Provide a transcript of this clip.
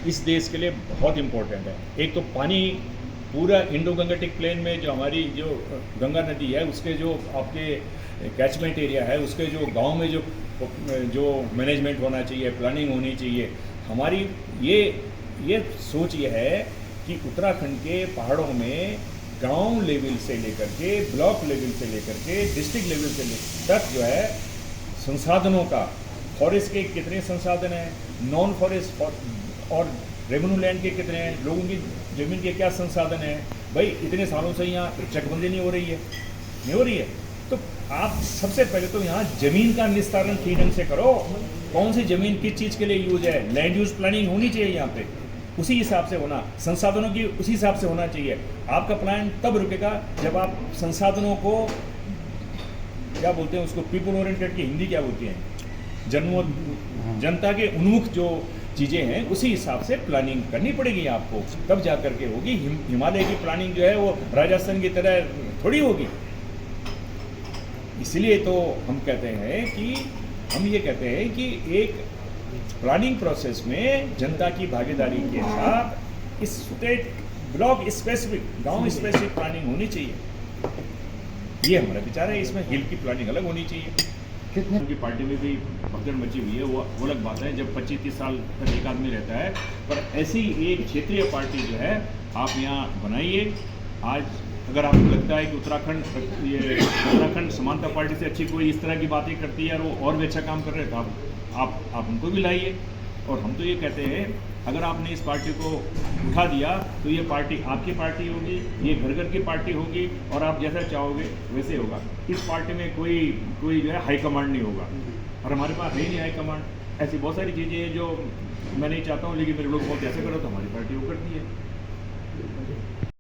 इस देश के लिए बहुत इम्पोर्टेंट है। एक तो पानी पूरा इंडो गंगेटिक प्लेन में जो हमारी जो गंगा नदी है उसके जो आपके कैचमेंट एरिया है उसके जो गांव में जो मैनेजमेंट होना चाहिए, प्लानिंग होनी चाहिए। हमारी ये सोच ये है कि उत्तराखंड के पहाड़ों में गांव लेवल से लेकर के ब्लॉक लेवल से लेकर के डिस्ट्रिक्ट लेवल से तक जो है संसाधनों का, फॉरेस्ट के कितने संसाधन हैं, नॉन फॉरेस्ट और रेवेन्यू लैंड के कितने हैं, लोगों की ज़मीन के क्या संसाधन हैं। भाई इतने सालों से यहाँ चकबंदी नहीं हो रही है, तो आप सबसे पहले तो यहाँ ज़मीन का निस्तारण ठीक ढंग से करो। कौन सी ज़मीन किस चीज़ के लिए यूज है, लैंड यूज प्लानिंग होनी चाहिए यहाँ पे, उसी हिसाब से होना, संसाधनों की उसी हिसाब से होना चाहिए। आपका प्लान तब रुकेगा जब आप संसाधनों को, क्या बोलते हैं उसको, पीपल ओरिएंटेड की हिंदी क्या बोलती हैं, जनता के उन्मुख जो चीज़ें हैं उसी हिसाब से प्लानिंग करनी पड़ेगी आपको, तब जा करके होगी। हिमालय की प्लानिंग जो है वो राजस्थान की तरह थोड़ी होगी। इसलिए तो हम ये कहते हैं कि एक प्लानिंग प्रोसेस में जनता की भागीदारी के साथ इस स्टेट ब्लॉक स्पेसिफिक, गांव स्पेसिफिक प्लानिंग होनी चाहिए। ये हमारा विचार है। इसमें हिल की प्लानिंग अलग होनी चाहिए। कितने की पार्टी में भी भगदड़ मची हुई है, वो अलग बात है। जब 25-30 साल तक एक आदमी रहता है, पर ऐसी एक क्षेत्रीय पार्टी जो है आप यहाँ बनाइए। आज अगर आपको लगता है कि उत्तराखंड समानता पार्टी से अच्छी कोई इस तरह की बातें करती है और भी अच्छा काम कर रहे हैं, तो आप उनको भी लाइए। और हम तो ये कहते हैं, अगर आपने इस पार्टी को उठा दिया तो ये पार्टी आपकी पार्टी होगी, ये घर घर की पार्टी होगी, और आप जैसा चाहोगे वैसे होगा। इस पार्टी में कोई जो है हाई कमांड नहीं होगा, और हमारे पास है ही नहीं हाई कमांड। ऐसी बहुत सारी चीज़ें हैं जो मैं नहीं चाहता हूँ, लेकिन मेरे लोग बहुत ऐसे करो तो हमारी पार्टी वो करती है।